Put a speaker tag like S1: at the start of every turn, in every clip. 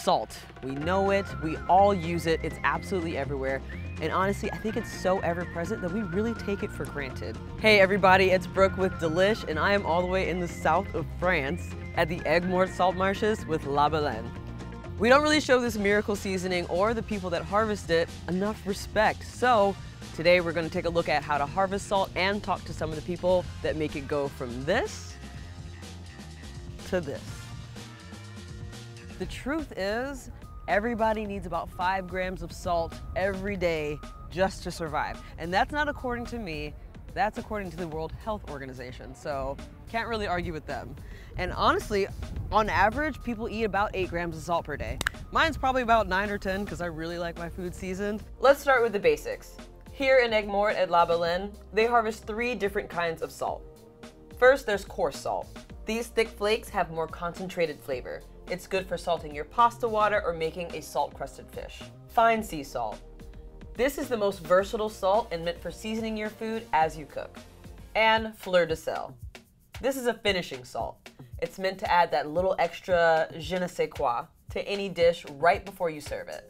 S1: Salt. We know it, we all use it, it's absolutely everywhere. And honestly, I think it's so ever-present that we really take it for granted. Hey everybody, it's Brooke with Delish, and I am all the way in the south of France at the Aigues-Mortes salt marshes with La Baleine. We don't really show this miracle seasoning or the people that harvest it enough respect. So today we're gonna take a look at how to harvest salt and talk to some of the people that make it go from this to this. The truth is, everybody needs about 5 grams of salt every day just to survive. And that's not according to me, that's according to the World Health Organization. So can't really argue with them. And honestly, on average, people eat about 8 grams of salt per day. Mine's probably about 9 or 10 because I really like my food seasoned. Let's start with the basics. Here in Aigues-Mortes at La Baleine, they harvest 3 different kinds of salt. First, there's coarse salt. These thick flakes have more concentrated flavor. It's good for salting your pasta water or making a salt-crusted fish. Fine sea salt. This is the most versatile salt and meant for seasoning your food as you cook. And Fleur de Sel. This is a finishing salt. It's meant to add that little extra je ne sais quoi to any dish right before you serve it.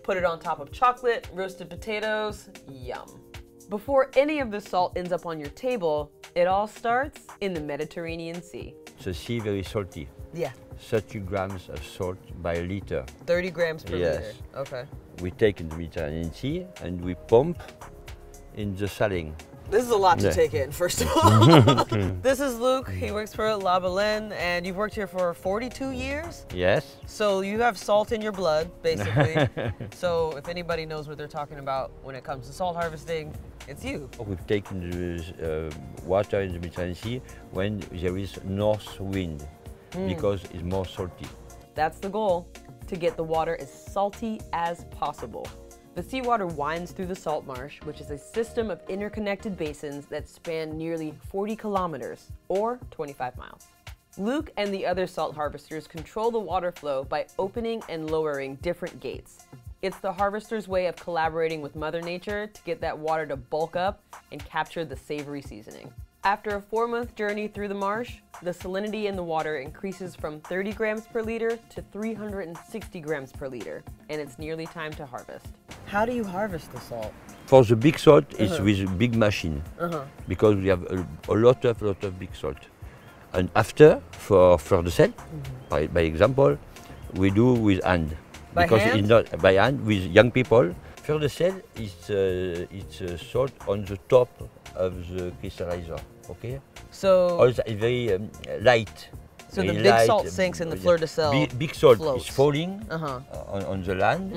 S1: Put it on top of chocolate, roasted potatoes, yum. Before any of the salt ends up on your table, it all starts in the Mediterranean Sea.
S2: The sea very salty.
S1: Yeah.
S2: 30 grams of salt by liter.
S1: 30 grams per
S2: Yes.
S1: liter. Okay.
S2: We take in the Mediterranean Sea and we pump in the saline.
S1: This is a lot to
S2: Yeah.
S1: take in, first of all. This is Luke. He works for La Baleine, and you've worked here for 42 years?
S2: Yes.
S1: So you have salt in your blood, basically. So if anybody knows what they're talking about when it comes to salt harvesting, it's you.
S2: We've taken the water in the Mediterranean Sea when there is north wind because it's more salty.
S1: That's the goal, to get the water as salty as possible. The seawater winds through the salt marsh, which is a system of interconnected basins that span nearly 40 kilometers, or 25 miles. Luke and the other salt harvesters control the water flow by opening and lowering different gates. It's the harvester's way of collaborating with Mother Nature to get that water to bulk up and capture the savory seasoning. After a 4-month journey through the marsh, the salinity in the water increases from 30 grams per liter to 360 grams per liter, and it's nearly time to harvest. How do you harvest the salt?
S2: For the big salt, it's with a big machine because we have a lot of big salt. And after, for Fleur de Sel, by example, we do with hand.
S1: By
S2: because
S1: hand?
S2: it's not by hand with young people. Fleur de Sel is it's salt on the top of the crystallizer. Okay.
S1: So,
S2: Also very light.
S1: so the
S2: very
S1: big
S2: light,
S1: salt sinks in the Fleur de Sel.
S2: Big salt
S1: floats.
S2: is falling on the land,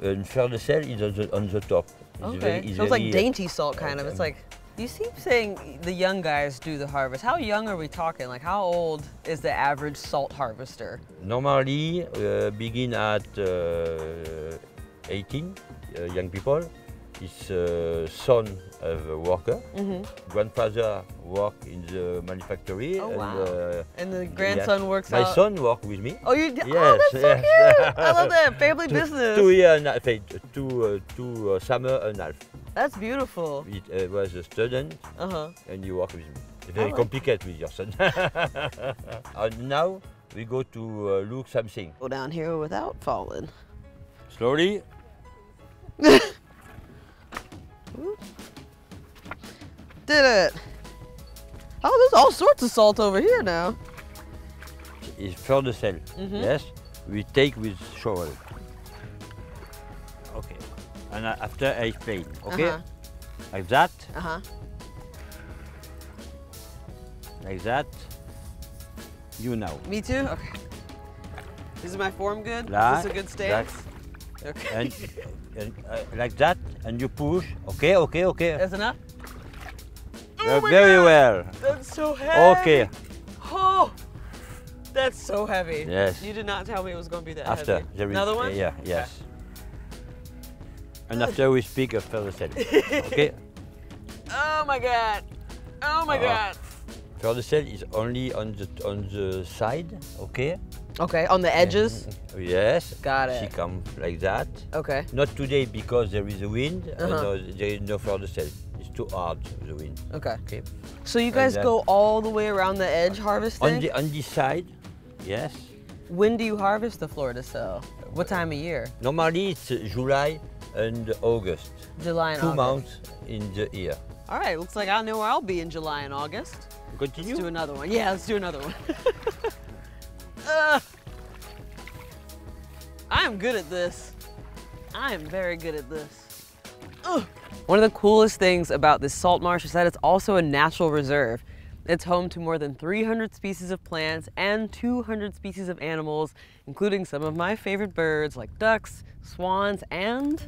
S2: and Fleur de Sel is on the top.
S1: Okay, so it's like dainty salt kind of. It's like, you keep saying the young guys do the harvest. How young are we talking? Like how old is the average salt harvester?
S2: Normally begin at 18, young people. It's son of a worker. Grandfather work in the manufactory.
S1: Oh,
S2: and,
S1: wow. And the grandson works
S2: My
S1: out?
S2: son work with me.
S1: Oh, you?
S2: Yes,
S1: Oh, that's so
S2: yes.
S1: cute! I love that, family business.
S2: 2 years and a half, two summer and a half.
S1: That's beautiful.
S2: It was a student and you work with me. It's very complicated with your son. And now we go to look something.
S1: Go down here without falling.
S2: Slowly.
S1: Did it. Oh, there's all sorts of salt over here now.
S2: It's Fleur de Sel. Yes, we take with shovel. Okay, and after I explain. Okay, like that. Like that. You now.
S1: Me too. Okay. Is my form good?
S2: Like
S1: Is this a good stance?
S2: that.
S1: Okay.
S2: And like that, and you push. Okay, okay, okay.
S1: That's enough?
S2: Very well.
S1: That's so heavy.
S2: Okay.
S1: Oh, that's so heavy.
S2: Yes.
S1: You did not tell me it was going to be that
S2: After
S1: heavy.
S2: there is
S1: Another one?
S2: yeah,
S1: Okay.
S2: yes. And after we speak of Fleur de Sel. Okay.
S1: Oh my God. Oh my God.
S2: Fleur de Sel is only on the side. Okay.
S1: Okay, on the edges?
S2: Yes.
S1: Got it.
S2: She comes like that.
S1: Okay.
S2: Not today because there is a wind. No, there is no Fleur de Sel. It's too hard, the wind.
S1: Okay.
S2: Okay.
S1: So you guys go all the way around the edge harvesting?
S2: On this side, yes.
S1: When do you harvest the Fleur de Sel? What time of year?
S2: Normally it's July and August.
S1: July and
S2: 2
S1: August.
S2: months in the year.
S1: All right, looks like I know where I'll be in July and August.
S2: Continue?
S1: Let's do another one. Yeah, let's do another one. I am good at this. I am very good at this. One of the coolest things about this salt marsh is that it's also a natural reserve. It's home to more than 300 species of plants and 200 species of animals, including some of my favorite birds like ducks, swans, and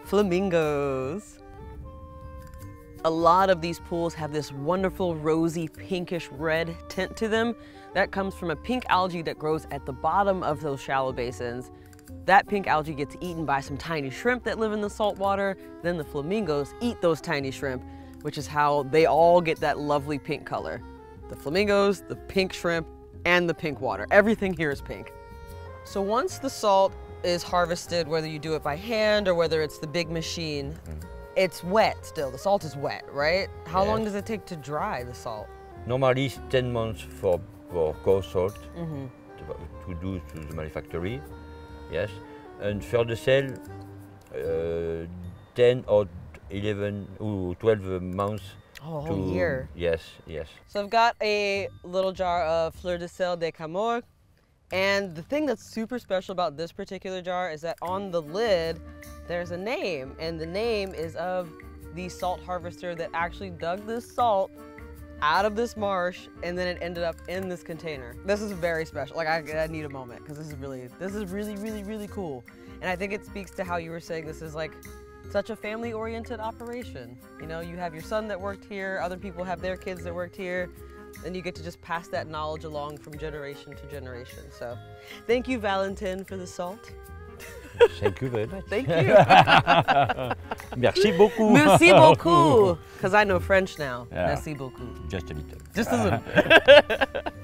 S1: flamingos. A lot of these pools have this wonderful rosy pinkish red tint to them. That comes from a pink algae that grows at the bottom of those shallow basins. That pink algae gets eaten by some tiny shrimp that live in the salt water. Then the flamingos eat those tiny shrimp, which is how they all get that lovely pink color. The flamingos, the pink shrimp, and the pink water. Everything here is pink. So once the salt is harvested, whether you do it by hand or whether it's the big machine, it's wet still. The salt is wet, right? How
S2: Yes.
S1: long does it take to dry the salt?
S2: Normally it's 10 months for coarse salt to do to the manufactory. Yes. And Fleur de Sel, 10 or 11 or 12 months.
S1: Oh, a whole year.
S2: Yes, yes.
S1: So I've got a little jar of Fleur de Sel de Aigues-Mortes. And the thing that's super special about this particular jar is that on the lid, there's a name. And the name is of the salt harvester that actually dug this salt out of this marsh, and then it ended up in this container. This is very special. Like I need a moment because this is really, really cool. And I think it speaks to how you were saying this is like such a family-oriented operation. You know, you have your son that worked here, other people have their kids that worked here, and you get to just pass that knowledge along from generation to generation. So thank you, Valentin, for the salt.
S2: Thank you very much.
S1: Thank you.
S2: Merci beaucoup.
S1: Merci beaucoup. Because I know French now.
S2: Yeah.
S1: Merci beaucoup.
S2: Just a little.
S1: Just a little.